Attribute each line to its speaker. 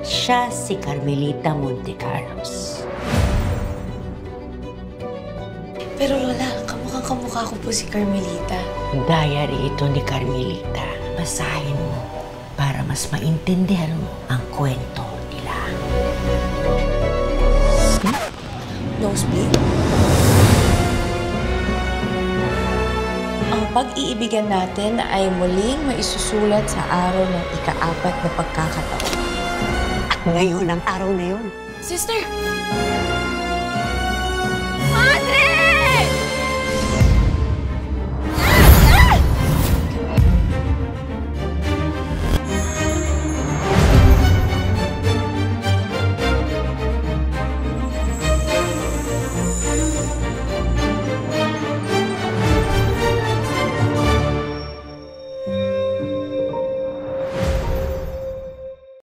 Speaker 1: Siya si Carmelita Montecarlos.
Speaker 2: Pero Lola, kamukhang-kamukha ko po si Carmelita.
Speaker 1: Diary ito ni Carmelita. Basahin mo para mas maintindihan mo ang kwento nila.
Speaker 2: Nosebleed? Ang pag-iibigan natin ay muling maisusulat sa araw ng ika-4 na pagkakataon.
Speaker 1: At ngayon ang araw na yun.
Speaker 2: Sister! Madre!